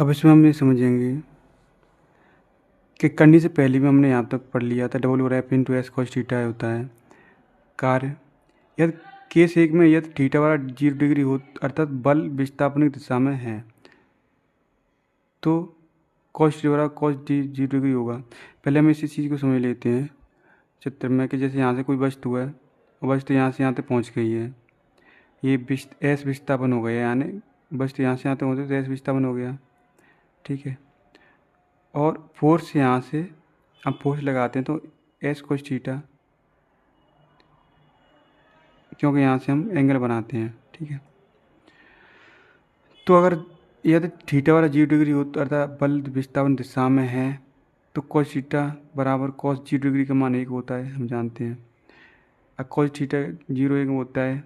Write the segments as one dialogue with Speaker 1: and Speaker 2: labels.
Speaker 1: अब इसमें हम ये समझेंगे कि करने से पहले भी हमने यहाँ तक पढ़ लिया था double over F into S cos theta होता है कार्य। यदि केस एक में यदि थीटा वाला 0 डिग्री हो अर्थात बल विस्थापन की दिशा में है तो कॉस थीटा वाला कॉस 0 डिग्री होगा। पहले हम इसी चीज़ को समझ लेते हैं चित्र में कि जैसे यहाँ से कोई वस्तु है और वस्तु यहाँ से यहाँ तक पहुँच गई है, ये एस विस्थापन हो गया, यानी वस्तु यहाँ से यहाँ तक पहुँचे तो एस विस्थापन हो गया। ठीक है, और फोर्स यहाँ से अब फोर्स लगाते हैं तो एस कोस थीटा, क्योंकि यहाँ से हम एंगल बनाते हैं। ठीक है, तो अगर यदि थीटा वाला 0 डिग्री हो तो अर्थात बल विस्थापन दिशा में है तो कॉस थीटा बराबर कॉस 0 डिग्री का मान 1 होता है, हम जानते हैं। अब कॉस थीटा 0 1 होता है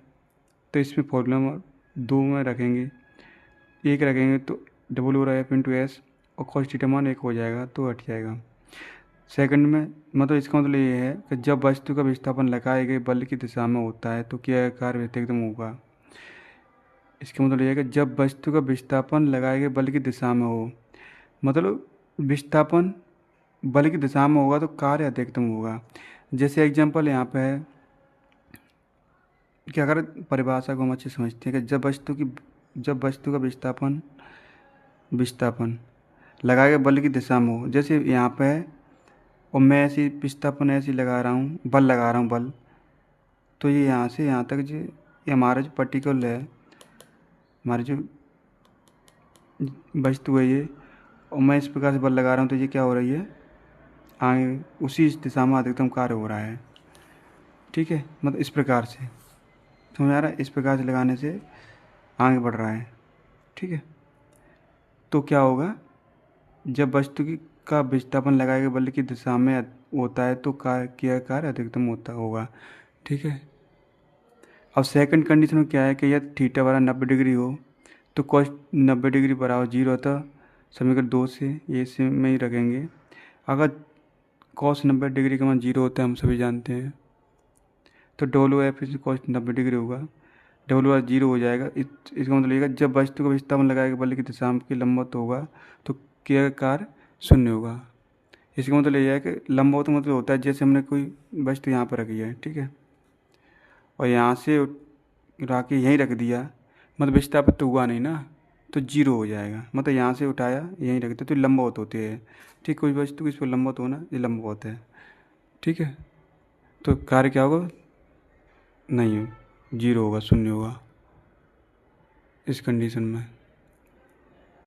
Speaker 1: तो इसमें फॉर्मूला 2 में रखेंगे, 1 रखेंगे तो double over F into S और कॉस थीटा मान 1 हो जाएगा तो हट जाएगा। सेकंड में मतलब इसका मतलब ये है कि जब वस्तु का विस्थापन लगाए गए बल की दिशा में होता है तो क्या कार्य व्यतिक्रम होगा। इसका मतलब ये है कि जब वस्तु का विस्थापन लगाए गए बल की दिशा में हो, मतलब विस्थापन बल की दिशा में होगा तो कार्य अधिकतम होगा। जैसे एग्जांपल यहाँ पे है कि अगर परिभाषा को हम अच्छे समझते हैं कि जब वस्तु का विस्थापन विस्थापन लगाए गए बल की दिशा में हो, जैसे यहाँ पे है और मैं ऐसी विस्थापन ऐसी लगा रहा हूँ, बल लगा रहा हूँ बल, तो ये यहाँ से यहाँ तक जो ये हमारा जो पर्टिकुलर है, हमारी जो वस्तु है ये, और मैं इस प्रकार से बल लगा रहा हूँ तो ये क्या हो रही है, आगे उसी दिशा में अधिकतम कार्य हो रहा है। ठीक है, मतलब इस प्रकार से समझ आ रहा है, इस प्रकार से लगाने से आगे बढ़ रहा है। ठीक है, तो क्या होगा, जब वस्तु की का विस्थापन लगाए गए बल की दिशा में होता है तो कार्य अधिकतम होता होगा। ठीक है, अब सेकंड कंडीशन में क्या है कि यदि थीटा वाला 90 डिग्री हो तो कॉस 90 डिग्री बराबर 0 होता, समीकरण 2 से ये से में ही रखेंगे। अगर कॉस 90 डिग्री का मान 0 होता है, हम सभी जानते हैं, तो double O F cos 90 degree होगा, डबल ओ 0 हो जाएगा। इसका मतलब ये जब वस्तु का विस्थापन लगाएगा बल की दिशा के लंबवत होगा तो क्या कार्य शून्य होगा। इसका मतलब यह है कि लंबवत मतलब होता है जैसे हमने कोई वस्तु यहाँ पर रखी है, ठीक है, और यहाँ से उठा के यहीं रख दिया, मतलब विस्थापित तो हुआ नहीं ना, तो 0 हो जाएगा। मतलब यहाँ से उठाया यहीं रख दिया तो लंबवत होती है। ठीक, कोई वस्तु इस पर लंबवत होना ये लंबवत है। ठीक है, तो कार्य क्या होगा, नहीं हो 0 होगा, शून्य होगा इस कंडीशन में।